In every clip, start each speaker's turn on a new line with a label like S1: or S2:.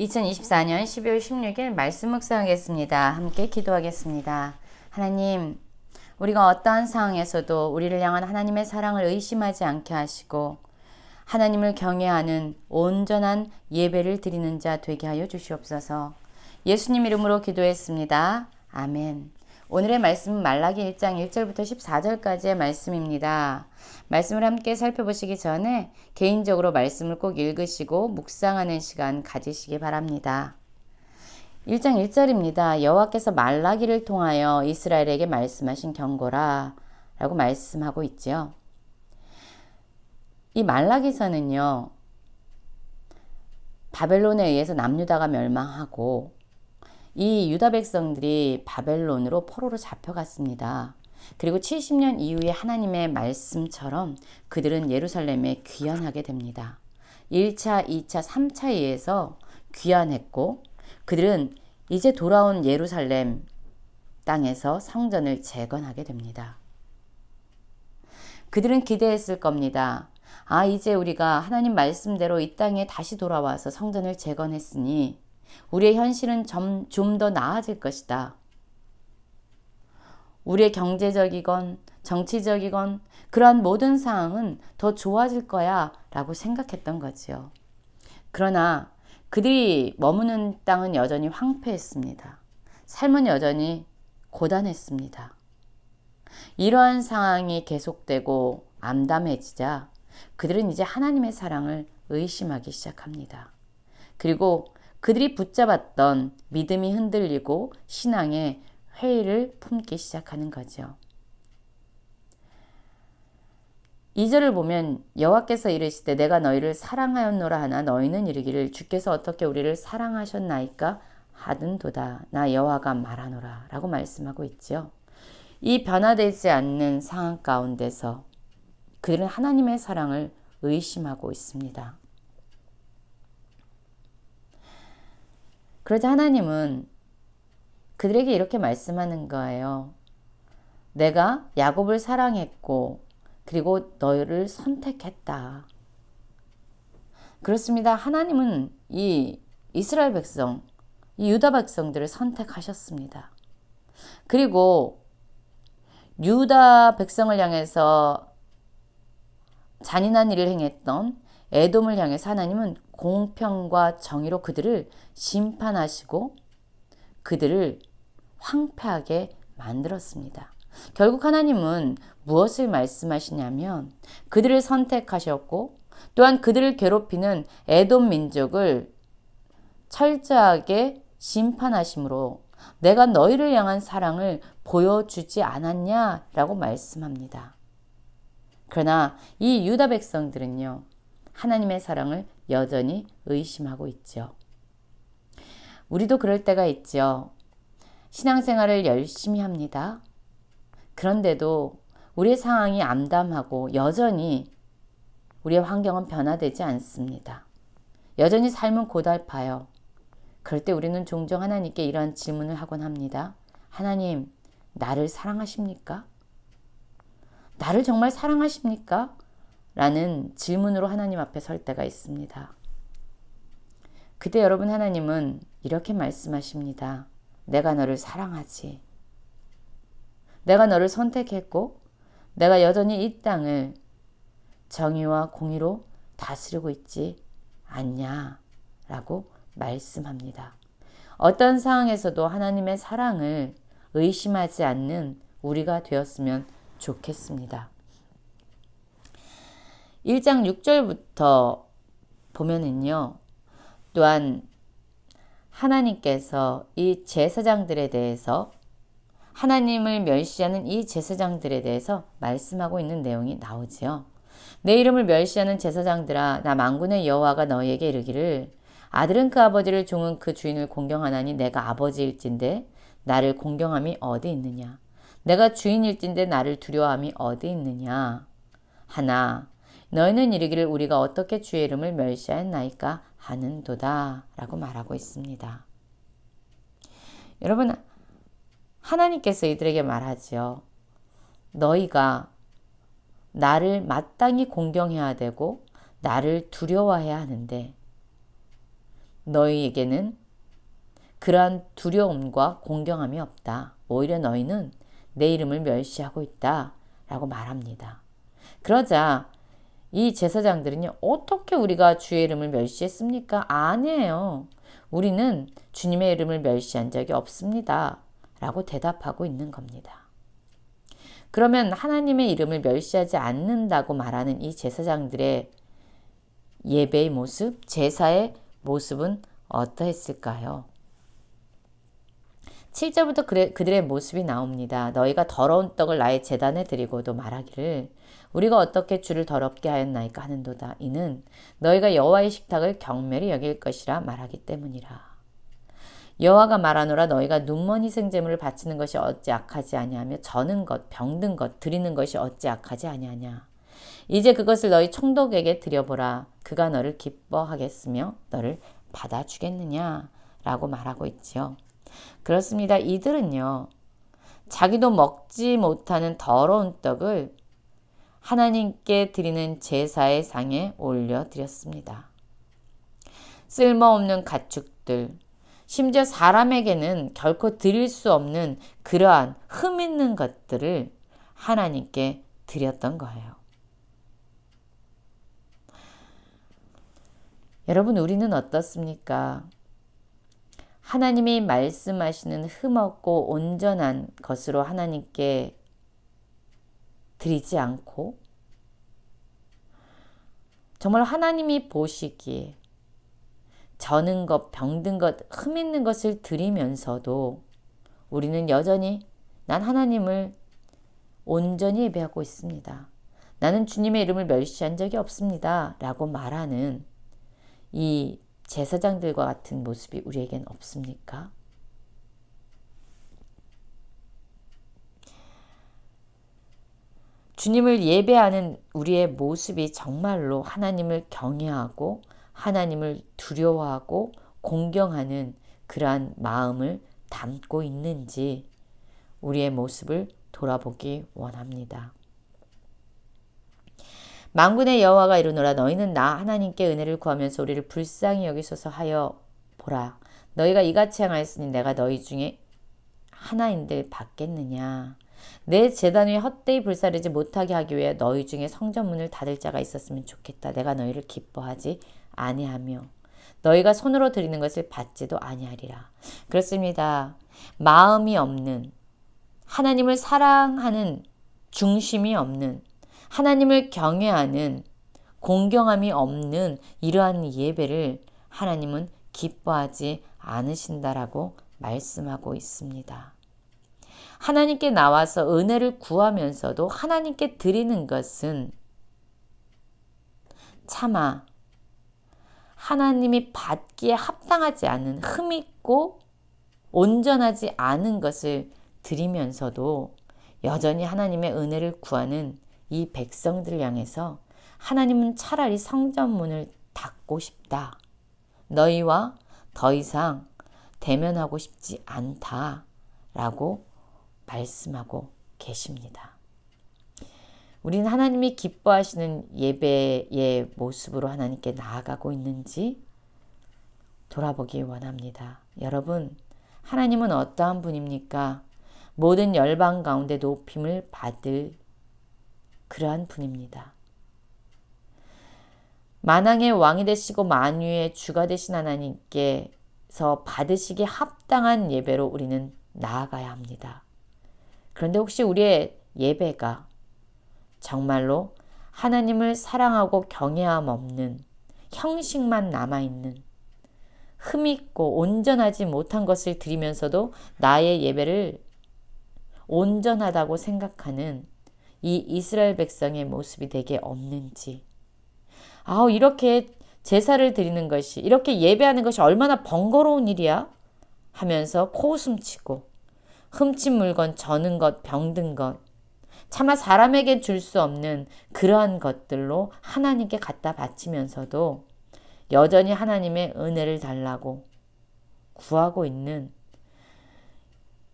S1: 2024년 12월 16일 말씀 묵상하겠습니다. 함께 기도하겠습니다. 하나님, 우리가 어떠한 상황에서도 우리를 향한 하나님의 사랑을 의심하지 않게 하시고 하나님을 경외하는 온전한 예배를 드리는 자 되게 하여 주시옵소서. 예수님 이름으로 기도했습니다. 아멘. 오늘의 말씀은 말라기 1장 1절부터 14절까지의 말씀입니다. 말씀을 함께 살펴보시기 전에 개인적으로 말씀을 꼭 읽으시고 묵상하는 시간 가지시기 바랍니다. 1장 1절입니다. 여호와께서 말라기를 통하여 이스라엘에게 말씀하신 경고라 라고 말씀하고 있죠. 이 말라기서는요, 바벨론에 의해서 남유다가 멸망하고 이 유다 백성들이 바벨론으로 포로로 잡혀갔습니다. 그리고 70년 이후에 하나님의 말씀처럼 그들은 예루살렘에 귀환하게 됩니다. 1차, 2차, 3차에 의해서 귀환했고 그들은 이제 돌아온 예루살렘 땅에서 성전을 재건하게 됩니다. 그들은 기대했을 겁니다. 이제 우리가 하나님 말씀대로 이 땅에 다시 돌아와서 성전을 재건했으니 우리의 현실은 좀 더 나아질 것이다. 우리의 경제적이건 정치적이건 그러한 모든 상황은 더 좋아질 거야 라고 생각했던 거지요. 그러나 그들이 머무는 땅은 여전히 황폐했습니다. 삶은 여전히 고단했습니다. 이러한 상황이 계속되고 암담해지자 그들은 이제 하나님의 사랑을 의심하기 시작합니다. 그리고 그들이 붙잡았던 믿음이 흔들리고 신앙의 회의를 품기 시작하는 거죠. 2절을 보면 여호와께서 이르시되 내가 너희를 사랑하였노라 하나 너희는 이르기를 주께서 어떻게 우리를 사랑하셨나이까 하든도다 나 여호와가 말하노라 라고 말씀하고 있죠. 이 변화되지 않는 상황 가운데서 그들은 하나님의 사랑을 의심하고 있습니다. 그러자 하나님은 그들에게 이렇게 말씀하는 거예요. 내가 야곱을 사랑했고 그리고 너희를 선택했다. 그렇습니다. 하나님은 이 이스라엘 백성, 이 유다 백성들을 선택하셨습니다. 그리고 유다 백성을 향해서 잔인한 일을 행했던 에돔을 향해서 하나님은 공평과 정의로 그들을 심판하시고 그들을 황폐하게 만들었습니다. 결국 하나님은 무엇을 말씀하시냐면 그들을 선택하셨고 또한 그들을 괴롭히는 에돔 민족을 철저하게 심판하심으로 내가 너희를 향한 사랑을 보여주지 않았냐라고 말씀합니다. 그러나 이 유다 백성들은요, 하나님의 사랑을 여전히 의심하고 있죠. 우리도 그럴 때가 있죠. 신앙생활을 열심히 합니다. 그런데도 우리의 상황이 암담하고 여전히 우리의 환경은 변화되지 않습니다. 여전히 삶은 고달파요. 그럴 때 우리는 종종 하나님께 이런 질문을 하곤 합니다. 하나님, 나를 사랑하십니까? 나를 정말 사랑하십니까? 라는 질문으로 하나님 앞에 설 때가 있습니다. 그때 여러분 하나님은 이렇게 말씀하십니다. 내가 너를 사랑하지. 내가 너를 선택했고 내가 여전히 이 땅을 정의와 공의로 다스리고 있지 않냐 라고 말씀합니다. 어떤 상황에서도 하나님의 사랑을 의심하지 않는 우리가 되었으면 좋겠습니다. 1장 6절부터 보면은요. 또한 하나님께서 이 제사장들에 대해서 하나님을 멸시하는 이 제사장들에 대해서 말씀하고 있는 내용이 나오지요. 내 이름을 멸시하는 제사장들아 나 만군의 여호와가 너희에게 이르기를 아들은 그 아버지를 종은 그 주인을 공경하나니 내가 아버지일진데 나를 공경함이 어디 있느냐 내가 주인일진데 나를 두려워함이 어디 있느냐 하나 너희는 이르기를 우리가 어떻게 주의 이름을 멸시하였나이까 하는도다 라고 말하고 있습니다. 여러분 하나님께서 이들에게 말하지요. 너희가 나를 마땅히 공경해야 되고 나를 두려워해야 하는데 너희에게는 그러한 두려움과 공경함이 없다. 오히려 너희는 내 이름을 멸시하고 있다. 라고 말합니다. 그러자 이 제사장들은요, 어떻게 우리가 주의 이름을 멸시했습니까? 아니에요. 우리는 주님의 이름을 멸시한 적이 없습니다. 라고 대답하고 있는 겁니다. 그러면 하나님의 이름을 멸시하지 않는다고 말하는 이 제사장들의 예배의 모습, 제사의 모습은 어떠했을까요? 7절부터 그들의 모습이 나옵니다. 너희가 더러운 떡을 나의 제단에 드리고도 말하기를 우리가 어떻게 주를 더럽게 하였나이까 하는도다. 이는 너희가 여호와의 식탁을 경멸히 여길 것이라 말하기 때문이라. 여호와가 말하노라 너희가 눈먼 희생제물을 바치는 것이 어찌 악하지 아니하며 저는 것 병든 것 드리는 것이 어찌 악하지 아니하냐. 이제 그것을 너희 총독에게 드려보라. 그가 너를 기뻐하겠으며 너를 받아주겠느냐 라고 말하고 있지요. 그렇습니다. 이들은요, 자기도 먹지 못하는 더러운 떡을 하나님께 드리는 제사의 상에 올려드렸습니다. 쓸모없는 가축들, 심지어 사람에게는 결코 드릴 수 없는 그러한 흠 있는 것들을 하나님께 드렸던 거예요. 여러분, 우리는 어떻습니까? 하나님이 말씀하시는 흠없고 온전한 것으로 하나님께 드리지 않고 정말 하나님이 보시기에 저는 것, 병든 것, 흠 있는 것을 드리면서도 우리는 여전히 난 하나님을 온전히 예배하고 있습니다. 나는 주님의 이름을 멸시한 적이 없습니다. 라고 말하는 이 제사장들과 같은 모습이 우리에겐 없습니까? 주님을 예배하는 우리의 모습이 정말로 하나님을 경외하고 하나님을 두려워하고 공경하는 그러한 마음을 담고 있는지 우리의 모습을 돌아보기 원합니다. 만군의 여호와가 이르노라 너희는 나 하나님께 은혜를 구하면서 우리를 불쌍히 여기소서 하여 보라. 너희가 이같이 행하였으니 내가 너희 중에 하나인들 받겠느냐. 내 제단 위에 헛되이 불사르지 못하게 하기 위해 너희 중에 성전문을 닫을 자가 있었으면 좋겠다. 내가 너희를 기뻐하지 아니하며 너희가 손으로 드리는 것을 받지도 아니하리라. 그렇습니다. 마음이 없는, 하나님을 사랑하는 중심이 없는, 하나님을 경외하는 공경함이 없는 이러한 예배를 하나님은 기뻐하지 않으신다라고 말씀하고 있습니다. 하나님께 나와서 은혜를 구하면서도 하나님께 드리는 것은 차마 하나님이 받기에 합당하지 않은 흠있고 온전하지 않은 것을 드리면서도 여전히 하나님의 은혜를 구하는 이 백성들을 향해서 하나님은 차라리 성전문을 닫고 싶다. 너희와 더 이상 대면하고 싶지 않다라고 말씀하고 계십니다. 우리는 하나님이 기뻐하시는 예배의 모습으로 하나님께 나아가고 있는지 돌아보기 원합니다. 여러분, 하나님은 어떠한 분입니까? 모든 열방 가운데 높임을 받을 그러한 분입니다. 만왕의 왕이 되시고 만유의 주가 되신 하나님께서 받으시기에 합당한 예배로 우리는 나아가야 합니다. 그런데 혹시 우리의 예배가 정말로 하나님을 사랑하고 경외함 없는 형식만 남아있는 흠있고 온전하지 못한 것을 드리면서도 나의 예배를 온전하다고 생각하는 이 이스라엘 백성의 모습이 되게 없는지, 이렇게 제사를 드리는 것이, 이렇게 예배하는 것이 얼마나 번거로운 일이야? 하면서 코웃음치고 흠친 물건, 저는 것, 병든 것, 차마 사람에게 줄 수 없는 그러한 것들로 하나님께 갖다 바치면서도 여전히 하나님의 은혜를 달라고 구하고 있는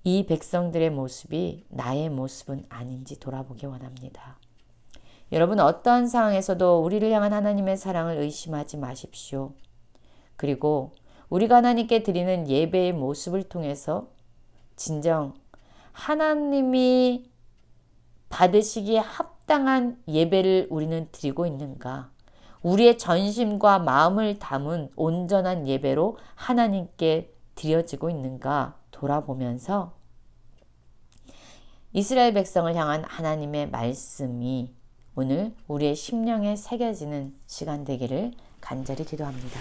S1: 이 백성들의 모습이 나의 모습은 아닌지 돌아보기 원합니다. 여러분, 어떠한 상황에서도 우리를 향한 하나님의 사랑을 의심하지 마십시오. 그리고 우리가 하나님께 드리는 예배의 모습을 통해서 진정 하나님이 받으시기에 합당한 예배를 우리는 드리고 있는가? 우리의 전심과 마음을 담은 온전한 예배로 하나님께 드려지고 있는가 돌아보면서 이스라엘 백성을 향한 하나님의 말씀이 오늘 우리의 심령에 새겨지는 시간 되기를 간절히 기도합니다.